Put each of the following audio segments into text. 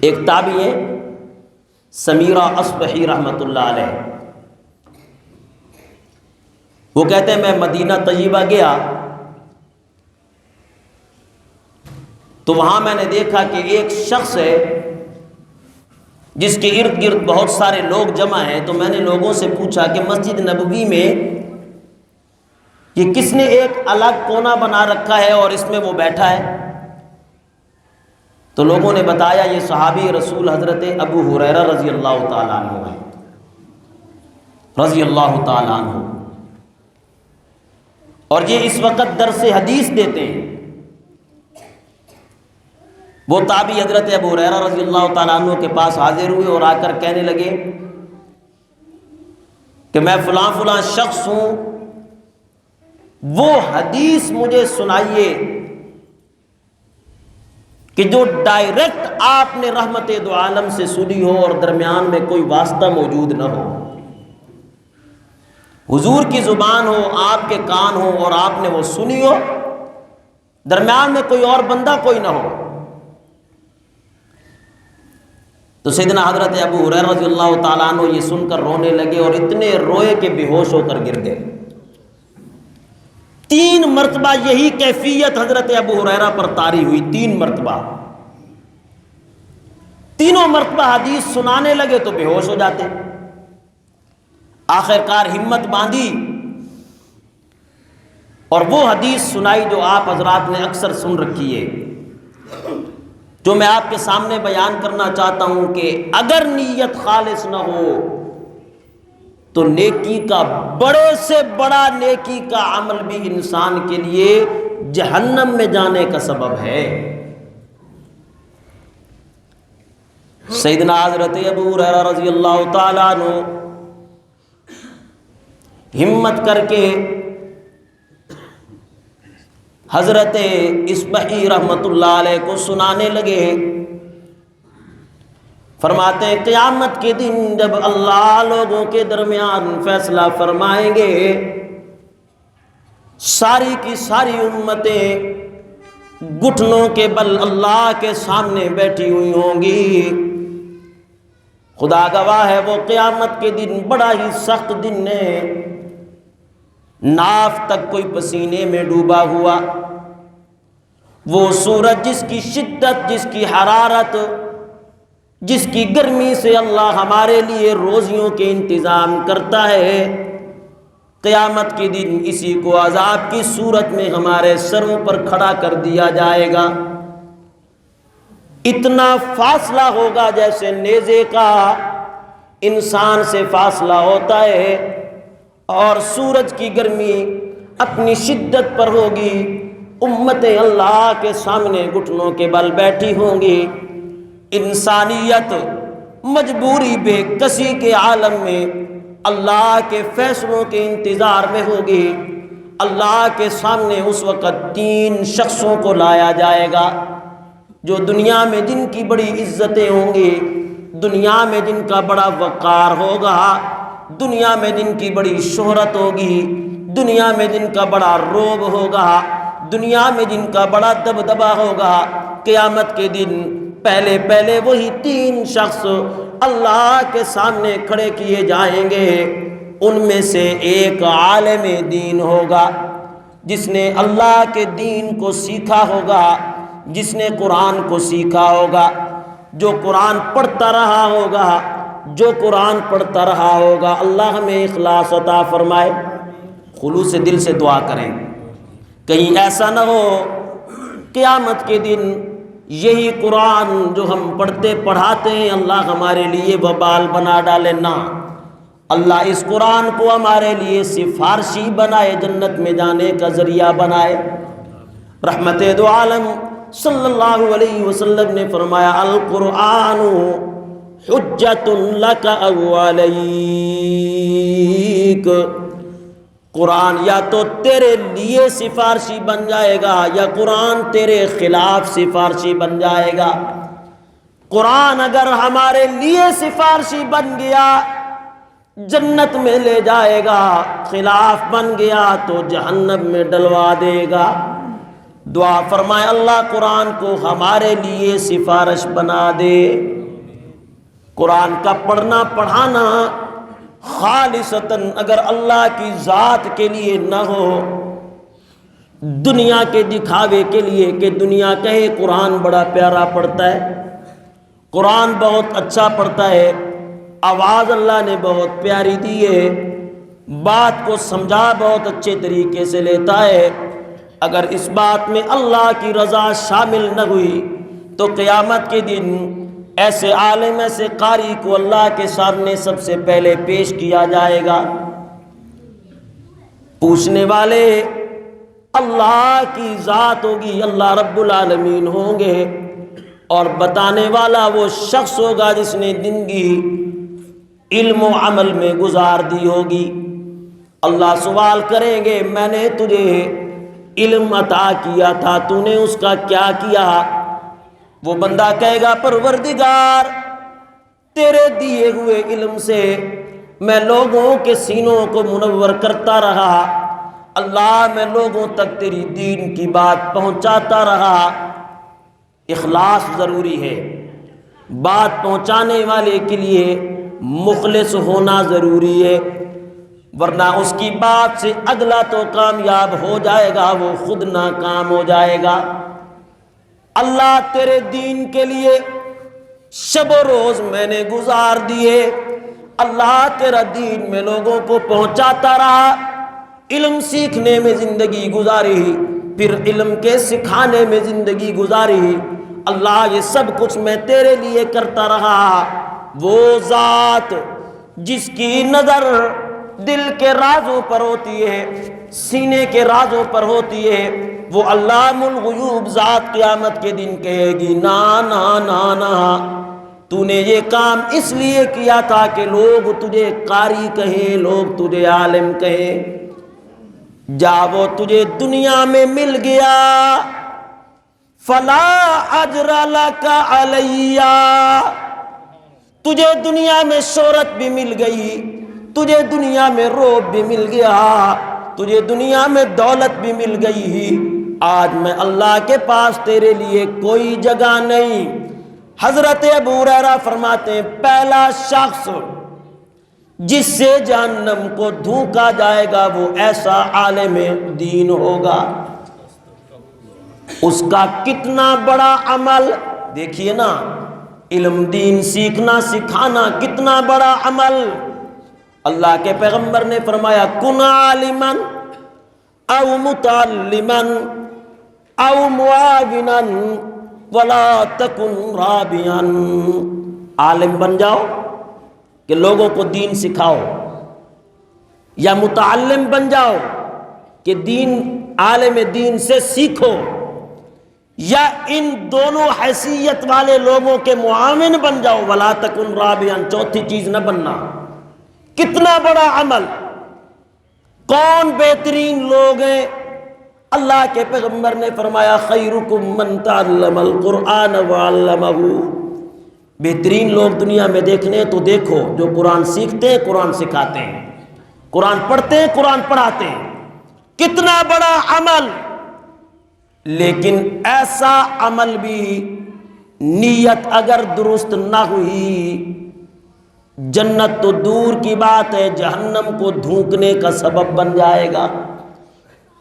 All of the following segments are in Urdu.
ایک تابعی ہے سمیرہ اصبحی رحمۃ اللہ علیہ، وہ کہتے ہیں میں مدینہ طیبہ گیا تو وہاں میں نے دیکھا کہ ایک شخص ہے جس کے ارد گرد بہت سارے لوگ جمع ہیں، تو میں نے لوگوں سے پوچھا کہ مسجد نبوی میں یہ کس نے ایک الگ کونا بنا رکھا ہے اور اس میں وہ بیٹھا ہے؟ تو لوگوں نے بتایا یہ صحابی رسول حضرت ابو ہریرہ رضی اللہ تعالیٰ عنہ ہے، رضی اللہ تعالیٰ عنہ، اور یہ اس وقت درس حدیث دیتے ہیں۔ وہ تابعی حضرت ابو ہریرہ رضی اللہ تعالیٰ عنہ کے پاس حاضر ہوئے اور آ کر کہنے لگے کہ میں فلاں فلاں شخص ہوں، وہ حدیث مجھے سنائیے کہ جو ڈائریکٹ آپ نے رحمت دو عالم سے سنی ہو اور درمیان میں کوئی واسطہ موجود نہ ہو، حضور کی زبان ہو، آپ کے کان ہو اور آپ نے وہ سنی ہو، درمیان میں کوئی اور بندہ کوئی نہ ہو۔ تو سیدنا حضرت ابو ہریرہ رضی اللہ تعالیٰ عنہ یہ سن کر رونے لگے اور اتنے روئے کہ بے ہوش ہو کر گر گئے۔ 3 مرتبہ یہی کیفیت حضرت ابو ہریرہ پر طاری ہوئی، 3 مرتبہ، تینوں مرتبہ حدیث سنانے لگے تو بے ہوش ہو جاتے۔ آخر کار ہمت باندھی اور وہ حدیث سنائی جو آپ حضرات نے اکثر سن رکھی ہے، جو میں آپ کے سامنے بیان کرنا چاہتا ہوں کہ اگر نیت خالص نہ ہو تو نیکی کا بڑے سے بڑا نیکی کا عمل بھی انسان کے لیے جہنم میں جانے کا سبب ہے۔ سیدنا حضرت ابو ہریرہ رضی اللہ تعالیٰ عنہ ہمت کر کے حضرت اصبحی رحمت اللہ علیہ کو سنانے لگے۔ فرماتے ہیں قیامت کے دن جب اللہ لوگوں کے درمیان فیصلہ فرمائیں گے، ساری کی ساری امتیں گھٹنوں کے بل اللہ کے سامنے بیٹھی ہوئی ہوں گی۔ خدا گواہ ہے وہ قیامت کے دن بڑا ہی سخت دن ہے، ناف تک کوئی پسینے میں ڈوبا ہوا، وہ سورج جس کی شدت، جس کی حرارت، جس کی گرمی سے اللہ ہمارے لیے روزیوں کے انتظام کرتا ہے، قیامت کے دن اسی کو عذاب کی صورت میں ہمارے سروں پر کھڑا کر دیا جائے گا۔ اتنا فاصلہ ہوگا جیسے نیزے کا انسان سے فاصلہ ہوتا ہے، اور سورج کی گرمی اپنی شدت پر ہوگی، امتیں اللہ کے سامنے گھٹنوں کے بل بیٹھی ہوں گی، انسانیت مجبوری بے کسی کے عالم میں اللہ کے فیصلوں کے انتظار میں ہوگی۔ اللہ کے سامنے اس وقت 3 شخصوں کو لایا جائے گا جو دنیا میں جن کی بڑی عزتیں ہوں گی، دنیا میں جن کا بڑا وقار ہوگا، دنیا میں جن کی بڑی شہرت ہوگی، دنیا میں جن کا بڑا رعب ہوگا، دنیا میں جن کا بڑا دبدبہ ہوگا۔ قیامت کے دن پہلے پہلے وہی 3 شخص اللہ کے سامنے کھڑے کیے جائیں گے۔ ان میں سے ایک عالم دین ہوگا جس نے اللہ کے دین کو سیکھا ہوگا، جس نے قرآن کو سیکھا ہوگا، جو قرآن پڑھتا رہا ہوگا، جو قرآن پڑھتا رہا ہوگا۔ اللہ ہمیں اخلاص عطا فرمائے، خلوص دل سے دعا کریں، کہیں ایسا نہ ہو قیامت کے دن یہی قرآن جو ہم پڑھتے پڑھاتے ہیں اللہ ہمارے لیے وبال بنا ڈالے۔ نہ، اللہ اس قرآن کو ہمارے لیے سفارشی بنائے، جنت میں جانے کا ذریعہ بنائے۔ رحمت دو عالم صلی اللہ علیہ وسلم نے فرمایا القرآن حجت لک او علیک، قرآن یا تو تیرے لیے سفارشی بن جائے گا یا قرآن تیرے خلاف سفارشی بن جائے گا۔ قرآن اگر ہمارے لیے سفارشی بن گیا جنت میں لے جائے گا، خلاف بن گیا تو جہنم میں ڈلوا دے گا۔ دعا فرمائے اللہ قرآن کو ہمارے لیے سفارش بنا دے۔ قرآن کا پڑھنا پڑھانا خالصتاً اگر اللہ کی ذات کے لیے نہ ہو، دنیا کے دکھاوے کے لیے کہ دنیا کہے قرآن بڑا پیارا پڑھتا ہے، قرآن بہت اچھا پڑھتا ہے، آواز اللہ نے بہت پیاری دی ہے، بات کو سمجھا بہت اچھے طریقے سے لیتا ہے، اگر اس بات میں اللہ کی رضا شامل نہ ہوئی تو قیامت کے دن ایسے عالم ایسے قاری کو اللہ کے سامنے سب سے پہلے پیش کیا جائے گا۔ پوچھنے والے اللہ کی ذات ہوگی، اللہ رب العالمین ہوں گے، اور بتانے والا وہ شخص ہوگا جس نے زندگی علم و عمل میں گزار دی ہوگی۔ اللہ سوال کریں گے میں نے تجھے علم عطا کیا تھا، تو نے اس کا کیا کیا؟ وہ بندہ کہے گا پروردگار تیرے دیے ہوئے علم سے میں لوگوں کے سینوں کو منور کرتا رہا، اللہ میں لوگوں تک تیری دین کی بات پہنچاتا رہا۔ اخلاص ضروری ہے، بات پہنچانے والے کے لیے مخلص ہونا ضروری ہے، ورنہ اس کی بات سے اگلا تو کامیاب ہو جائے گا، وہ خود ناکام ہو جائے گا۔ اللہ تیرے دین کے لیے شب و روز میں نے گزار دیے، اللہ تیرا دین میں لوگوں کو پہنچاتا رہا، علم سیکھنے میں زندگی گزاری، پھر علم کے سکھانے میں زندگی گزاری، اللہ یہ سب کچھ میں تیرے لیے کرتا رہا۔ وہ ذات جس کی نظر دل کے رازوں پر ہوتی ہے، سینے کے رازوں پر ہوتی ہے، وہ علام الغیوب ذات قیامت کے دن کہے گی نا نا نا نا، تو نے یہ کام اس لیے کیا تھا کہ لوگ تجھے قاری کہیں، لوگ تجھے عالم کہیں، جا وہ تجھے دنیا میں مل گیا، فلا اجر لک علیہ، تجھے دنیا میں شہرت بھی مل گئی، تجھے دنیا میں روب بھی مل گیا، تجھے دنیا میں دولت بھی مل گئی، آج میں اللہ کے پاس تیرے لیے کوئی جگہ نہیں۔ حضرت ابو ہریرہ فرماتے ہیں پہلا شخص جس سے جہنم کو دھوکا جائے گا وہ ایسا عالم دین ہوگا، اس کا کتنا بڑا عمل دیکھیے نا، علم دین سیکھنا سکھانا کتنا بڑا عمل۔ اللہ کے پیغمبر نے فرمایا کن عالما او متعلما او معاونا ولا تکن رابیا، عالم بن جاؤ کہ لوگوں کو دین سکھاؤ، یا متعلم بن جاؤ کہ دین عالم دین سے سیکھو، یا ان دونوں حیثیت والے لوگوں کے معاون بن جاؤ، ولا تکن رابیا، چوتھی چیز نہ بننا۔ کتنا بڑا عمل، کون بہترین لوگ ہیں؟ اللہ کے پیغمبر نے فرمایا خیرکم من تعلم القرآن وعلمہ، بہترین لوگ دنیا میں دیکھنے ہیں تو دیکھو جو قرآن سیکھتے ہیں قرآن سکھاتے ہیں، قرآن پڑھتے ہیں قرآن پڑھاتے ہیں، کتنا بڑا عمل۔ لیکن ایسا عمل بھی نیت اگر درست نہ ہوئی، جنت تو دور کی بات ہے جہنم کو دھوکنے کا سبب بن جائے گا،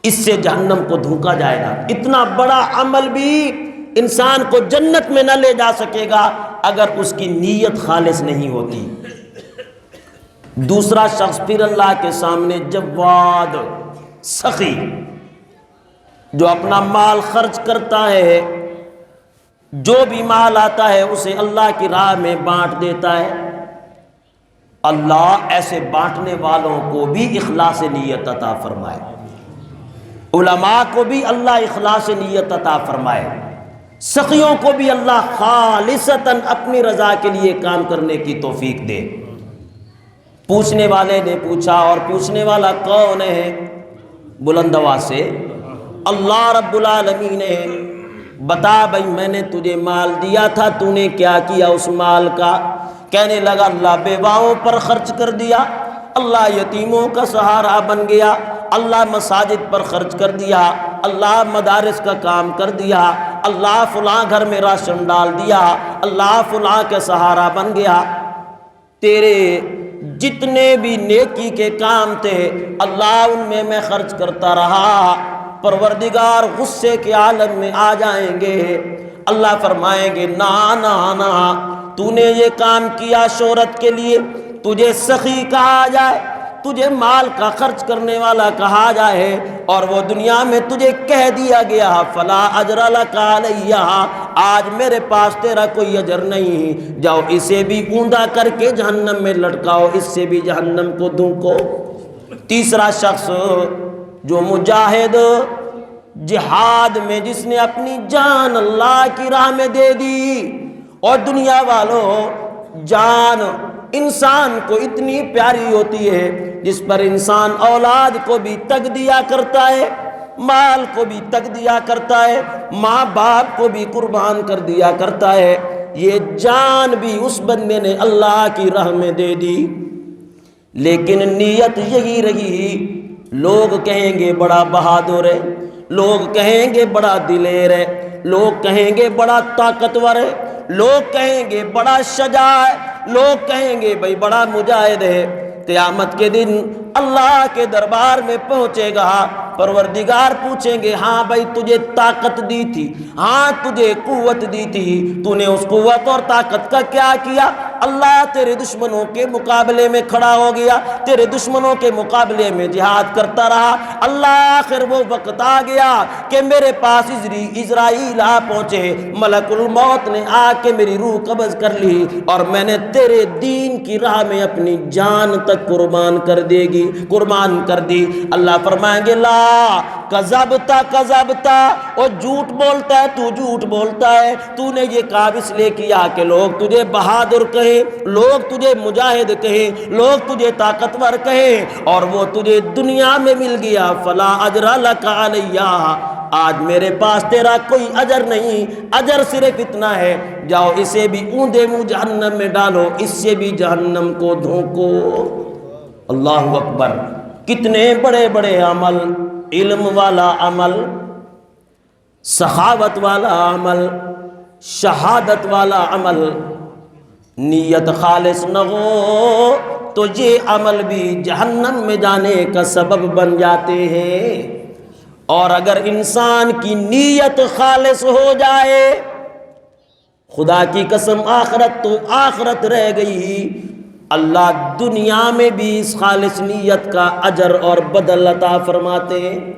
اس سے جہنم کو دھوکا جائے گا۔ اتنا بڑا عمل بھی انسان کو جنت میں نہ لے جا سکے گا اگر اس کی نیت خالص نہیں ہوتی۔ دوسرا شخص پھر اللہ کے سامنے جواد سخی، جو اپنا مال خرچ کرتا ہے، جو بھی مال آتا ہے اسے اللہ کی راہ میں بانٹ دیتا ہے، اللہ ایسے بانٹنے والوں کو بھی اخلاص نیت عطا فرمائے، علماء کو بھی اللہ اخلاص نیت عطا فرمائے، سخیوں کو بھی اللہ خالصتاً اپنی رضا کے لیے کام کرنے کی توفیق دے۔ پوچھنے والے نے پوچھا، اور پوچھنے والا کون ہے؟ بلند آواز سے اللہ رب العالمین ہے، بتا بھائی میں نے تجھے مال دیا تھا، تو نے کیا کیا اس مال کا؟ کہنے لگا اللہ بیواؤں پر خرچ کر دیا، اللہ یتیموں کا سہارا بن گیا، اللہ مساجد پر خرچ کر دیا، اللہ مدارس کا کام کر دیا، اللہ فلاں گھر میں راشن ڈال دیا، اللہ فلاں کے سہارا بن گیا۔ تیرے جتنے بھی نیکی کے کام تھے اللہ ان میں خرچ کرتا رہا۔ پروردگار غصے کے عالم میں آ جائیں گے، اللہ فرمائیں گے نا نا نا، تو نے یہ کام کیا شہرت کے لیے، تجھے سخی کہا جائے، تجھے مال کا خرچ کرنے والا کہا جائے، اور وہ دنیا میں تجھے کہہ دیا گیا فلا اجر لک علیہ، آج میرے پاس تیرا کوئی اجر نہیں، جاؤ اسے بھی اوندا کر کے جہنم میں لٹکاؤ، اس سے بھی جہنم کو دھوکو۔ تیسرا شخص جو مجاہد جہاد میں جس نے اپنی جان اللہ کی راہ میں دے دی، اور دنیا والوں جان انسان کو اتنی پیاری ہوتی ہے جس پر انسان اولاد کو بھی تگ دیا کرتا ہے، مال کو بھی تگ دیا کرتا ہے، ماں باپ کو بھی قربان کر دیا کرتا ہے، یہ جان بھی اس بندے نے اللہ کی راہ میں دے دی، لیکن نیت یہی رہی، لوگ کہیں گے بڑا بہادر ہے، لوگ کہیں گے بڑا دلیر ہے، لوگ کہیں گے بڑا طاقتور ہے، لوگ کہیں گے بڑا شجاع ہے، لوگ کہیں گے بھائی بڑا مجاہد ہے۔ قیامت کے دن اللہ کے دربار میں پہنچے گا، پروردگار پوچھیں گے ہاں بھائی تجھے طاقت دی تھی، ہاں تجھے قوت دی تھی، تو نے اس قوت اور طاقت کا کیا کیا؟ اللہ تیرے دشمنوں کے مقابلے میں کھڑا ہو گیا، تیرے دشمنوں کے مقابلے میں جہاد کرتا رہا، اللہ آخر وہ وقت آ گیا کہ میرے پاس عزرائیل آ پہنچے، ملک الموت نے آ کے میری روح قبض کر لی، اور میں نے تیرے دین کی راہ میں اپنی جان تک قربان کر دی۔ اللہ فرمائیں گے لا کذبتا کذبتا، اور جھوٹ بولتا ہے تو، جھوٹ بولتا ہے، تو نے یہ کام اس لیے کیا کہ لوگ تجھے بہادر کہیں، لوگ تجھے مجاہد کہیں، لوگ تجھے طاقتور کہیں، اور وہ تجھے دنیا میں مل گیا، فلا اجر لک علیہ، آج میرے پاس تیرا کوئی اجر نہیں، اجر صرف اتنا ہے جاؤ اسے بھی اوندے منہ جہنم میں ڈالو، اس سے بھی جہنم کو دھوکو۔ اللہ اکبر، کتنے بڑے بڑے عمل، علم والا عمل، سخاوت والا عمل، شہادت والا عمل، نیت خالص نہ ہو تو یہ عمل بھی جہنم میں جانے کا سبب بن جاتے ہیں، اور اگر انسان کی نیت خالص ہو جائے، خدا کی قسم آخرت تو آخرت رہ گئی، اللہ دنیا میں بھی اس خالص نیت کا اجر اور بدل عطا فرماتے ہیں۔